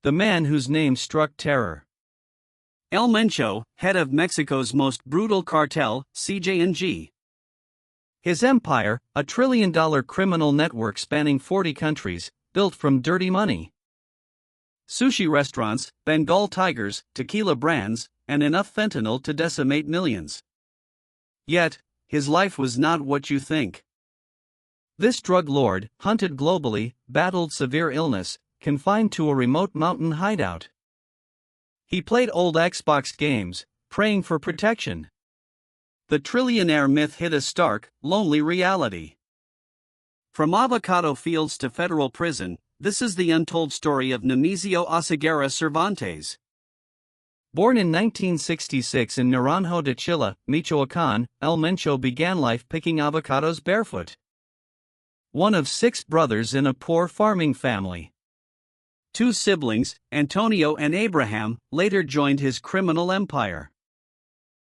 The man whose name struck terror. El Mencho, head of Mexico's most brutal cartel, CJNG. His empire, a trillion-dollar criminal network spanning 40 countries, built from dirty money. Sushi restaurants, Bengal tigers, tequila brands, and enough fentanyl to decimate millions. Yet, his life was not what you think. This drug lord, hunted globally, battled severe illness, confined to a remote mountain hideout. He played old Xbox games, praying for protection. The trillionaire myth hit a stark, lonely reality. From avocado fields to federal prison, this is the untold story of Nemesio Oseguera Cervantes. Born in 1966 in Naranjo de Chile, Michoacán, El Mencho began life picking avocados barefoot. One of 6 brothers in a poor farming family. 2 siblings, Antonio and Abraham, later joined his criminal empire.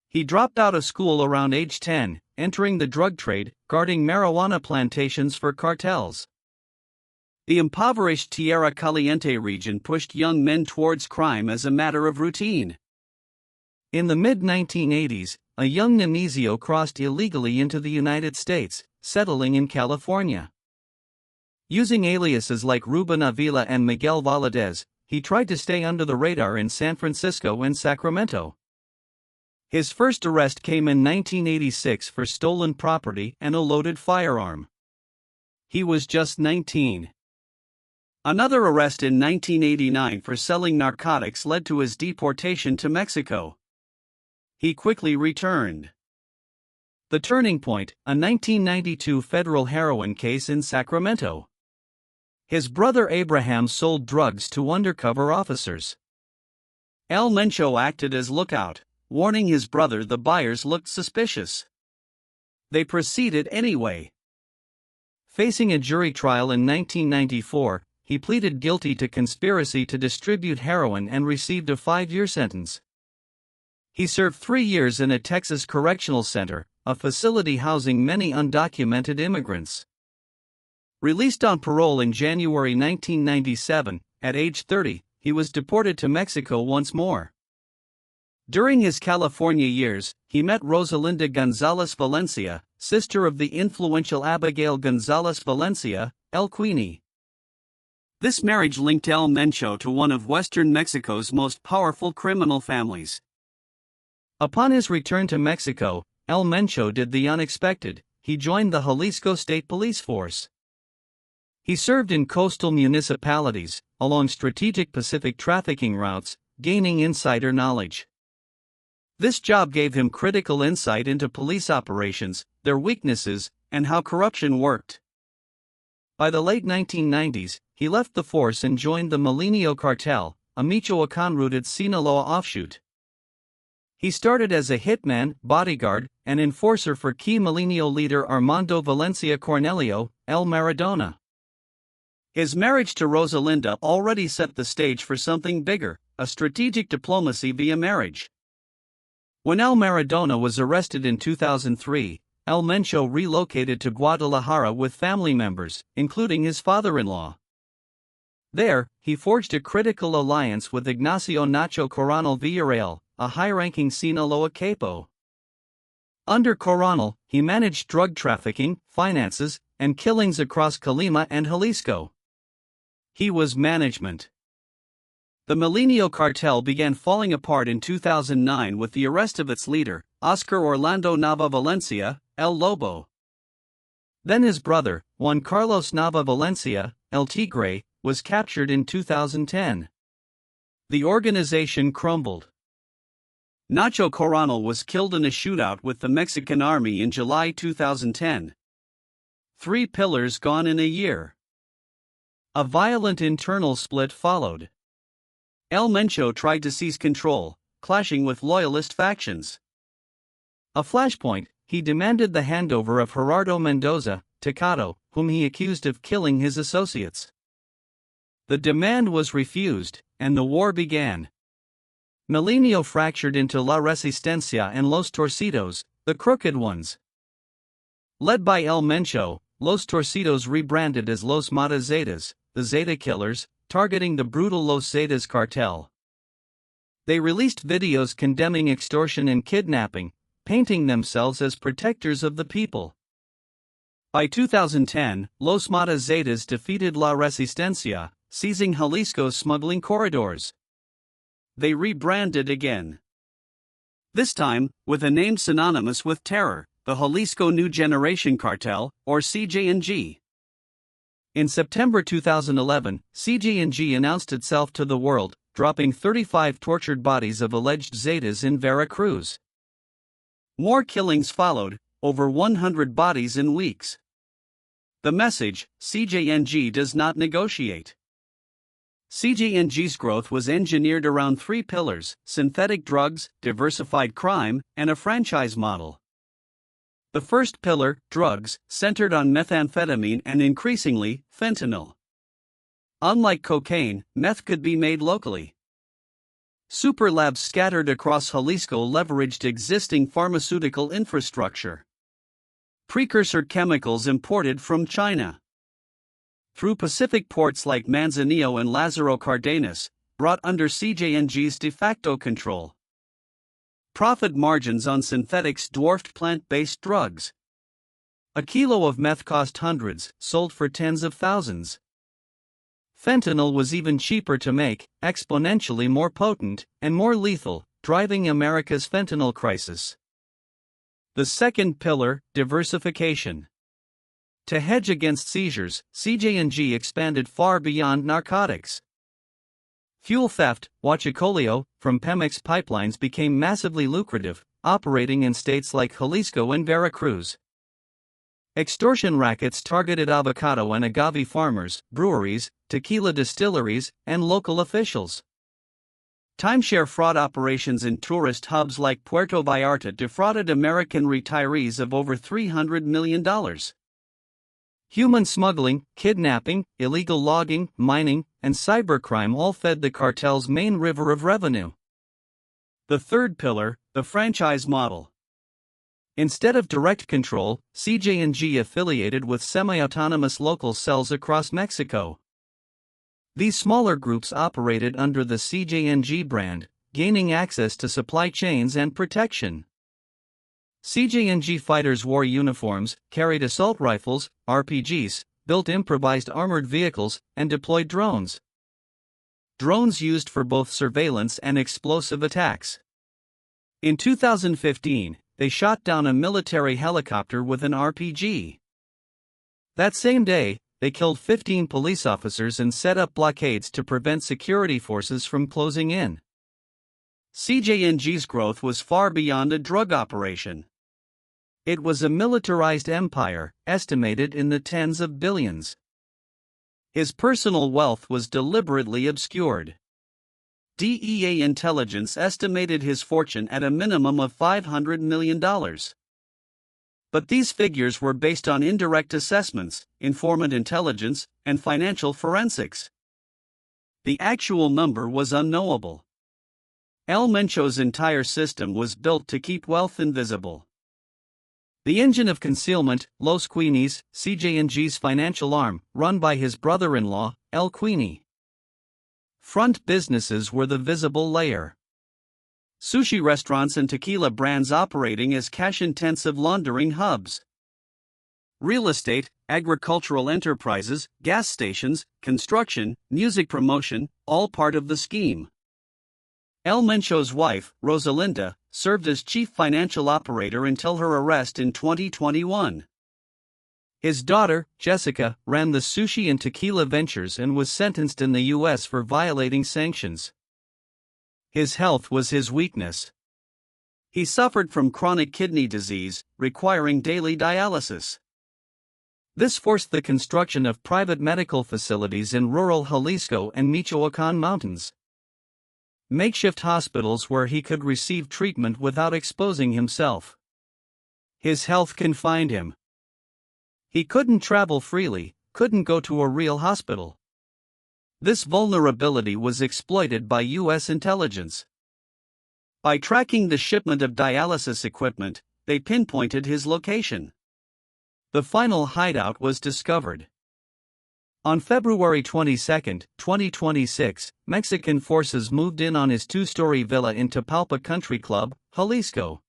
He dropped out of school around age 10, entering the drug trade, guarding marijuana plantations for cartels. The impoverished Tierra Caliente region pushed young men towards crime as a matter of routine. In the mid-1980s, a young Nemesio crossed illegally into the United States, settling in California. Using aliases like Ruben Avila and Miguel Valadez, he tried to stay under the radar in San Francisco and Sacramento. His first arrest came in 1986 for stolen property and a loaded firearm. He was just 19. Another arrest in 1989 for selling narcotics led to his deportation to Mexico. He quickly returned. The turning point, a 1992 federal heroin case in Sacramento. His brother Abraham sold drugs to undercover officers. El Mencho acted as lookout, warning his brother the buyers looked suspicious. They proceeded anyway. Facing a jury trial in 1994, he pleaded guilty to conspiracy to distribute heroin and received a 5-year sentence. He served 3 years in a Texas correctional center, a facility housing many undocumented immigrants. Released on parole in January 1997, at age 30, he was deported to Mexico once more. During his California years, he met Rosalinda González Valencia, sister of the influential Abigail González Valencia, El Queenie. This marriage linked El Mencho to one of Western Mexico's most powerful criminal families. Upon his return to Mexico, El Mencho did the unexpected. He joined the Jalisco State Police Force. He served in coastal municipalities, along strategic Pacific trafficking routes, gaining insider knowledge. This job gave him critical insight into police operations, their weaknesses, and how corruption worked. By the late 1990s, he left the force and joined the Milenio Cartel, a Michoacán-rooted Sinaloa offshoot. He started as a hitman, bodyguard, and enforcer for key Milenio leader Armando Valencia Cornelio, El Maradona. His marriage to Rosalinda already set the stage for something bigger, a strategic diplomacy via marriage. When El Maradona was arrested in 2003, El Mencho relocated to Guadalajara with family members, including his father-in-law. There, he forged a critical alliance with Ignacio Nacho Coronel Villarreal, a high-ranking Sinaloa capo. Under Coronel, he managed drug trafficking, finances, and killings across Colima and Jalisco. He was management. The Milenio Cartel began falling apart in 2009 with the arrest of its leader, Oscar Orlando Nava Valencia, El Lobo. Then his brother, Juan Carlos Nava Valencia, El Tigre, was captured in 2010. The organization crumbled. Nacho Coronel was killed in a shootout with the Mexican army in July 2010. 3 pillars gone in a year. A violent internal split followed. El Mencho tried to seize control, clashing with loyalist factions. A flashpoint, he demanded the handover of Gerardo Mendoza, Tecado, whom he accused of killing his associates. The demand was refused, and the war began. Milenio fractured into La Resistencia and Los Torcidos, the crooked ones. Led by El Mencho, Los Torcidos rebranded as Los Mata Zetas, the Zeta Killers, targeting the brutal Los Zetas cartel. They released videos condemning extortion and kidnapping, painting themselves as protectors of the people. By 2010, Los Mata Zetas defeated La Resistencia, seizing Jalisco's smuggling corridors. They rebranded again. This time, with a name synonymous with terror, the Jalisco New Generation Cartel, or CJNG. In September 2011, CJNG announced itself to the world, dropping 35 tortured bodies of alleged Zetas in Veracruz. More killings followed, over 100 bodies in weeks. The message: CJNG does not negotiate. CJNG's growth was engineered around three pillars: synthetic drugs, diversified crime, and a franchise model. The first pillar, drugs, centered on methamphetamine and increasingly, fentanyl. Unlike cocaine, meth could be made locally. Super labs scattered across Jalisco leveraged existing pharmaceutical infrastructure. Precursor chemicals imported from China. Through Pacific ports like Manzanillo and Lázaro Cárdenas, brought under CJNG's de facto control. Profit margins on synthetics dwarfed plant-based drugs. A kilo of meth cost hundreds, sold for tens of thousands. Fentanyl was even cheaper to make, exponentially more potent, and more lethal, driving America's fentanyl crisis. The second pillar, diversification. To hedge against seizures, CJNG expanded far beyond narcotics. Fuel theft, huachicoleo, from Pemex pipelines became massively lucrative, operating in states like Jalisco and Veracruz. Extortion rackets targeted avocado and agave farmers, breweries, tequila distilleries, and local officials. Timeshare fraud operations in tourist hubs like Puerto Vallarta defrauded American retirees of over $300 million. Human smuggling, kidnapping, illegal logging, mining, and cybercrime all fed the cartel's main river of revenue. The third pillar, the franchise model. Instead of direct control, CJNG affiliated with semi-autonomous local cells across Mexico. These smaller groups operated under the CJNG brand, gaining access to supply chains and protection. CJNG fighters wore uniforms, carried assault rifles, RPGs, built improvised armored vehicles, and deployed drones. Drones used for both surveillance and explosive attacks. In 2015, they shot down a military helicopter with an RPG. That same day, they killed 15 police officers and set up blockades to prevent security forces from closing in. CJNG's growth was far beyond a drug operation. It was a militarized empire, estimated in the tens of billions. His personal wealth was deliberately obscured. DEA intelligence estimated his fortune at a minimum of $500 million. But these figures were based on indirect assessments, informant intelligence, and financial forensics. The actual number was unknowable. El Mencho's entire system was built to keep wealth invisible. The engine of concealment, Los Queenies, CJNG's financial arm, run by his brother-in-law, El Queenie. Front businesses were the visible layer. Sushi restaurants and tequila brands operating as cash-intensive laundering hubs. Real estate, agricultural enterprises, gas stations, construction, music promotion, all part of the scheme. El Mencho's wife, Rosalinda, served as chief financial operator until her arrest in 2021. His daughter, Jessica, ran the sushi and tequila ventures and was sentenced in the U.S. for violating sanctions. His health was his weakness. He suffered from chronic kidney disease, requiring daily dialysis. This forced the construction of private medical facilities in rural Jalisco and Michoacán mountains. Makeshift hospitals where he could receive treatment without exposing himself. His health confined him. He couldn't travel freely, couldn't go to a real hospital. This vulnerability was exploited by U.S. intelligence. By tracking the shipment of dialysis equipment, they pinpointed his location. The final hideout was discovered. On February 22, 2026, Mexican forces moved in on his two-story villa in Tapalpa Country Club, Jalisco.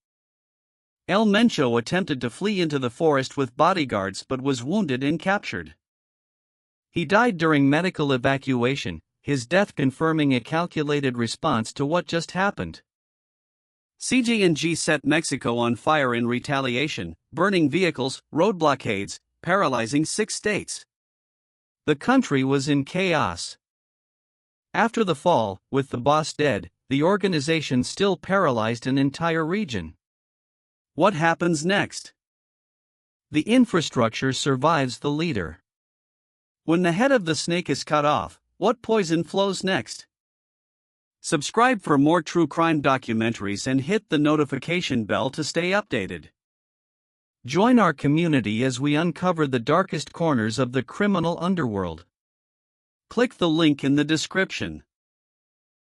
El Mencho attempted to flee into the forest with bodyguards but was wounded and captured. He died during medical evacuation, his death confirming a calculated response to what just happened. CJNG set Mexico on fire in retaliation, burning vehicles, road blockades, paralyzing 6 states. The country was in chaos. After the fall, with the boss dead, the organization still paralyzed an entire region. What happens next? The infrastructure survives the leader. When the head of the snake is cut off, what poison flows next? Subscribe for more true crime documentaries and hit the notification bell to stay updated. Join our community as we uncover the darkest corners of the criminal underworld. Click the link in the description.